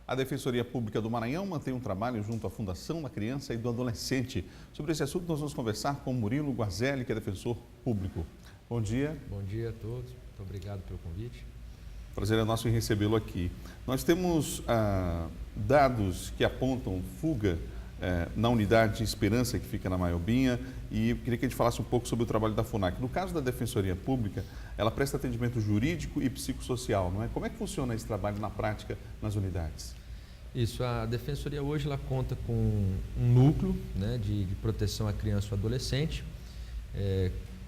A Defensoria Pública do Maranhão mantém um trabalho junto à Fundação da Criança e do Adolescente. Sobre esse assunto, nós vamos conversar com Murilo Guarzelli, que é defensor público. Bom dia. Bom dia a todos. Muito obrigado pelo convite. Prazer é nosso em recebê-lo aqui. Nós temos dados que apontam fuga na unidade Esperança, que fica na Maiobinha, e eu queria que a gente falasse um pouco sobre o trabalho da FUNAC. No caso da Defensoria Pública, ela presta atendimento jurídico e psicossocial, não é? Como é que funciona esse trabalho na prática nas unidades? Isso, a Defensoria hoje ela conta com um núcleo, né, de proteção à criança e ao adolescente,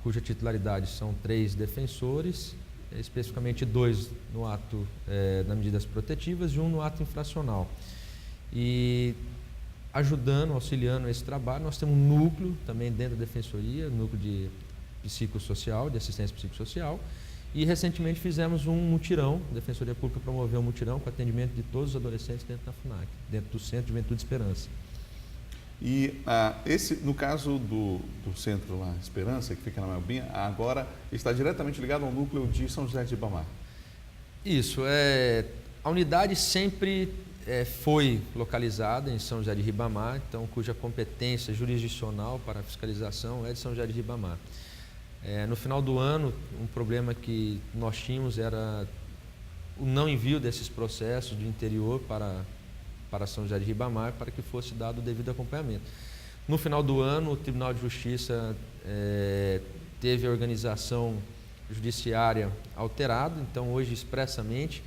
cuja titularidade são 3 defensores, especificamente 2 no ato das medidas protetivas e 1 no ato infracional. E ajudando, auxiliando esse trabalho, nós temos um núcleo também dentro da Defensoria, núcleo de psicossocial, de assistência psicossocial, e recentemente fizemos um mutirão, a Defensoria Pública promoveu um mutirão com atendimento de todos os adolescentes dentro da FUNAC, dentro do Centro de Juventude Esperança. E no caso do centro lá, Esperança, que fica na Maiobinha, agora está diretamente ligado ao núcleo de São José de Ribamar. Isso, a unidade sempre foi localizada em São José de Ribamar, então, cuja competência jurisdicional para a fiscalização é de São José de Ribamar. No final do ano, um problema que nós tínhamos era o não envio desses processos do interior para São José de Ribamar, para que fosse dado o devido acompanhamento. No final do ano, o Tribunal de Justiça teve a organização judiciária alterada, então hoje expressamente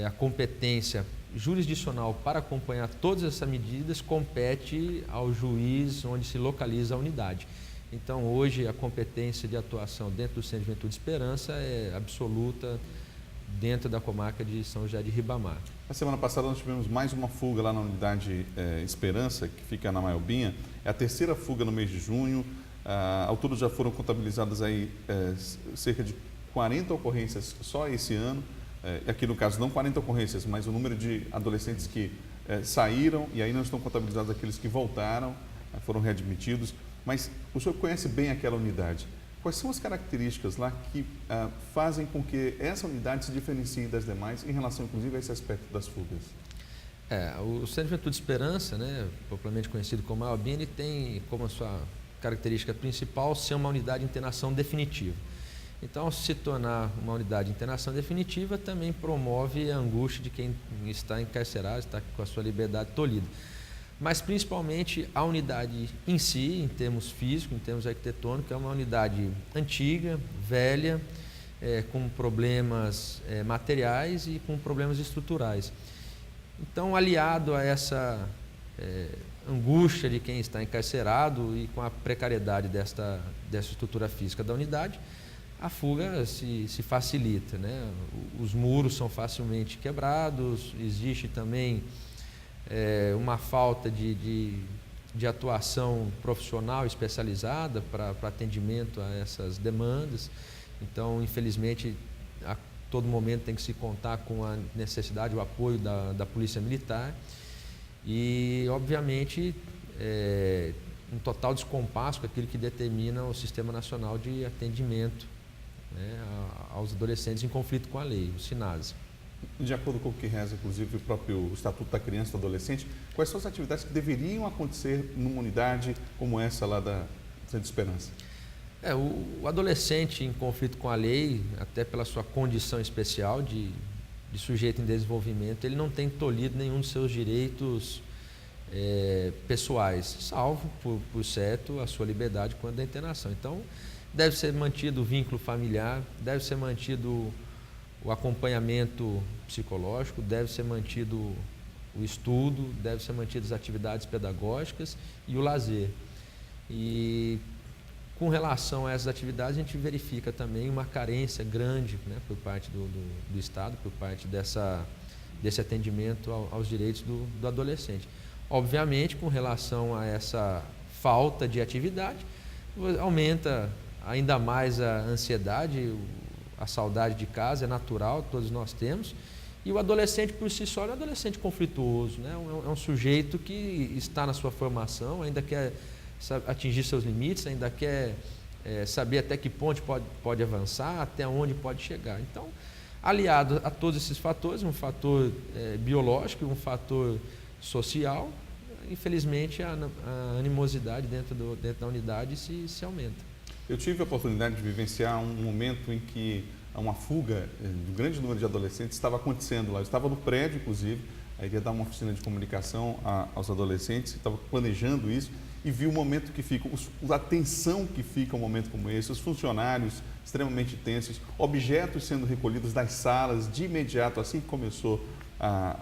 a competência jurisdicional para acompanhar todas essas medidas compete ao juiz onde se localiza a unidade. Então hoje a competência de atuação dentro do Centro de Juventude Esperança é absoluta dentro da comarca de São José de Ribamar. Na semana passada nós tivemos mais uma fuga lá na unidade Esperança, que fica na Maiobinha. É a terceira fuga no mês de junho. Ao todo já foram contabilizadas aí cerca de 40 ocorrências só esse ano. Aqui no caso não 40 ocorrências, mas o número de adolescentes que saíram e aí não estão contabilizados aqueles que voltaram, foram readmitidos. Mas o senhor conhece bem aquela unidade. Quais são as características lá que fazem com que essa unidade se diferencie das demais em relação, inclusive, a esse aspecto das fugas? O Centro de Juventude Esperança, né, popularmente conhecido como Maiobinha, ele tem como a sua característica principal ser uma unidade de internação definitiva. Então, ao se tornar uma unidade de internação definitiva, também promove a angústia de quem está encarcerado, está com a sua liberdade tolhida. Mas principalmente a unidade em si, em termos físicos, em termos arquitetônicos, é uma unidade antiga, velha, com problemas materiais e com problemas estruturais. Então, aliado a essa angústia de quem está encarcerado e com a precariedade dessa estrutura física da unidade, a fuga se facilita, né? Os muros são facilmente quebrados, existe também uma falta de atuação profissional especializada para atendimento a essas demandas. Então, infelizmente, a todo momento tem que se contar com a necessidade, o apoio da Polícia Militar e, obviamente, um total descompasso com aquilo que determina o Sistema Nacional de Atendimento, né, aos adolescentes em conflito com a lei, o SINASE. De acordo com o que reza, inclusive, o próprio Estatuto da Criança e do Adolescente, quais são as atividades que deveriam acontecer numa unidade como essa lá da Centro de Esperança? O adolescente em conflito com a lei, até pela sua condição especial de sujeito em desenvolvimento, ele não tem tolhido nenhum dos seus direitos pessoais, salvo, por certo, a sua liberdade quando da internação. Então, deve ser mantido o vínculo familiar, deve ser mantido o acompanhamento psicológico, deve ser mantido o estudo, deve ser mantidas as atividades pedagógicas e o lazer. E com relação a essas atividades, a gente verifica também uma carência grande, né, por parte do Estado, por parte desse atendimento aos direitos do adolescente. Obviamente, com relação a essa falta de atividade, aumenta ainda mais a ansiedade, a saudade de casa, é natural, todos nós temos. E o adolescente por si só é um adolescente conflituoso, né? É um sujeito que está na sua formação, ainda quer atingir seus limites, ainda quer saber até que ponto pode avançar, até onde pode chegar. Então, Aliado a todos esses fatores, um fator biológico, um fator social, infelizmente a animosidade dentro da unidade se aumenta. Eu tive a oportunidade de vivenciar um momento em que uma fuga de um grande número de adolescentes estava acontecendo lá. Eu estava no prédio, inclusive, aí ia dar uma oficina de comunicação aos adolescentes, estava planejando isso e vi o momento que fica, a tensão que fica um momento como esse, os funcionários extremamente tensos, objetos sendo recolhidos das salas de imediato, assim que começou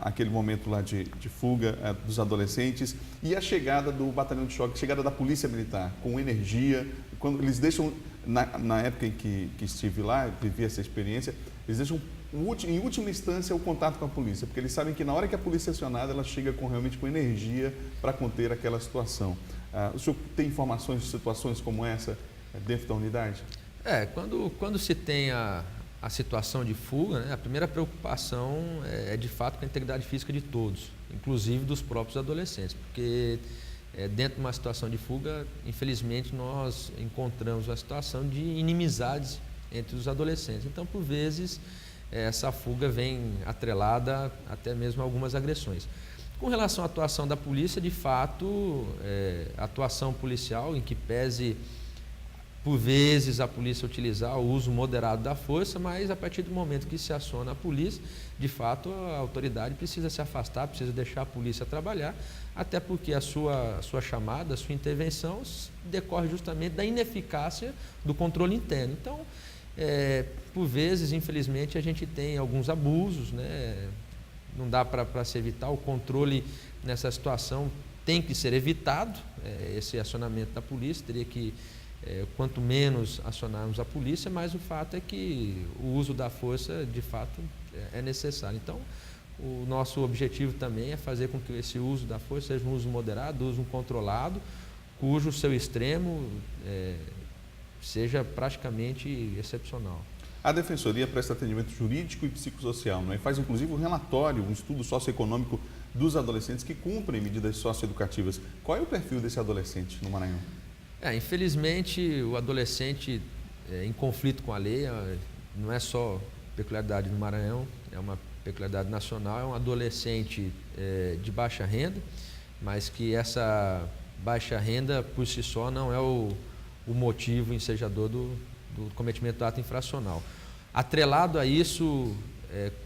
aquele momento lá de fuga dos adolescentes, e a chegada do batalhão de choque, a chegada da polícia militar com energia. Quando eles deixam, na época em que estive lá, vivi essa experiência, eles deixam em última instância o contato com a polícia, porque eles sabem que na hora que a polícia é acionada, ela chega realmente com energia para conter aquela situação. O senhor tem informações de situações como essa dentro da unidade? Quando se tem a situação de fuga, né, a primeira preocupação é de fato com a integridade física de todos, inclusive dos próprios adolescentes, porque dentro de uma situação de fuga, infelizmente, nós encontramos uma situação de inimizades entre os adolescentes. Então, por vezes, essa fuga vem atrelada até mesmo a algumas agressões. Com relação à atuação da polícia, de fato, a atuação policial, em que pese, por vezes, a polícia utilizar o uso moderado da força, mas a partir do momento que se aciona a polícia, de fato, a autoridade precisa se afastar, precisa deixar a polícia trabalhar, até porque a sua chamada, a sua intervenção decorre justamente da ineficácia do controle interno. Então, por vezes, infelizmente, a gente tem alguns abusos, né? Não dá para se evitar, o controle nessa situação tem que ser evitado, esse acionamento da polícia, teria que, quanto menos acionarmos a polícia, mais o fato é que o uso da força, de fato, é necessário. Então, o nosso objetivo também é fazer com que esse uso da força seja um uso moderado, uso controlado, cujo seu extremo seja praticamente excepcional. A Defensoria presta atendimento jurídico e psicossocial, não é? Faz inclusive um relatório, um estudo socioeconômico dos adolescentes que cumprem medidas socioeducativas. Qual é o perfil desse adolescente no Maranhão? Infelizmente, o adolescente em conflito com a lei não é só peculiaridade do Maranhão, é uma peculiaridade nacional, é um adolescente de baixa renda, mas que essa baixa renda por si só não é o motivo ensejador do cometimento do ato infracional. Atrelado a isso,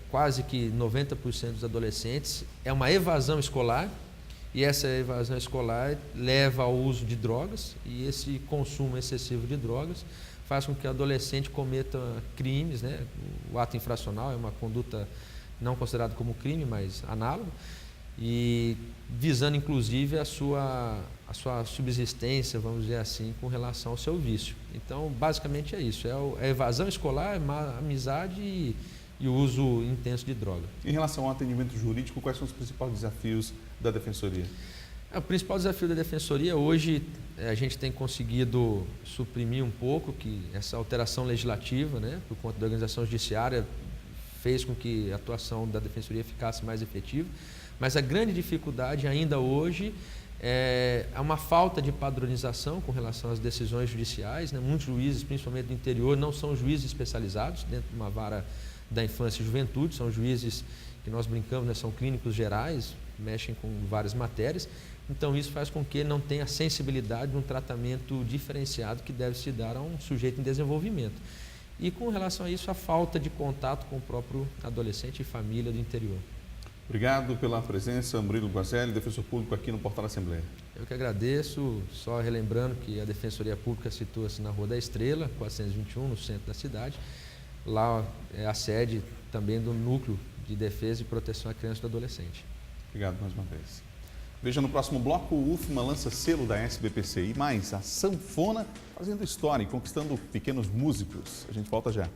quase que 90% dos adolescentes é uma evasão escolar, e essa evasão escolar leva ao uso de drogas, e esse consumo excessivo de drogas faz com que o adolescente cometa crimes, né? O ato infracional é uma conduta não considerada como crime, mas análogo, e visando inclusive a sua subsistência, vamos dizer assim, com relação ao seu vício. Então, basicamente é isso, é a evasão escolar, a amizade e o uso intenso de droga. Em relação ao atendimento jurídico, quais são os principais desafios da Defensoria? O principal desafio da Defensoria hoje, a gente tem conseguido suprimir um pouco que essa alteração legislativa, né, por conta da organização judiciária, fez com que a atuação da Defensoria ficasse mais efetiva, mas a grande dificuldade ainda hoje é uma falta de padronização com relação às decisões judiciais, né? Muitos juízes, principalmente do interior, não são juízes especializados dentro de uma vara da infância e juventude, são juízes que nós brincamos, né? São clínicos gerais, mexem com várias matérias, então isso faz com que não tenha sensibilidade de um tratamento diferenciado que deve se dar a um sujeito em desenvolvimento. E com relação a isso, a falta de contato com o próprio adolescente e família do interior. Obrigado pela presença, Murilo Guazelli, defensor público aqui no Portal Assembleia. Eu que agradeço, só relembrando que a Defensoria Pública situa-se na Rua da Estrela, 421, no centro da cidade. Lá é a sede também do Núcleo de Defesa e Proteção à Criança e do Adolescente. Obrigado mais uma vez. Veja no próximo bloco, o UFMA lança selo da SBPC e mais, a sanfona fazendo história e conquistando pequenos músicos. A gente volta já.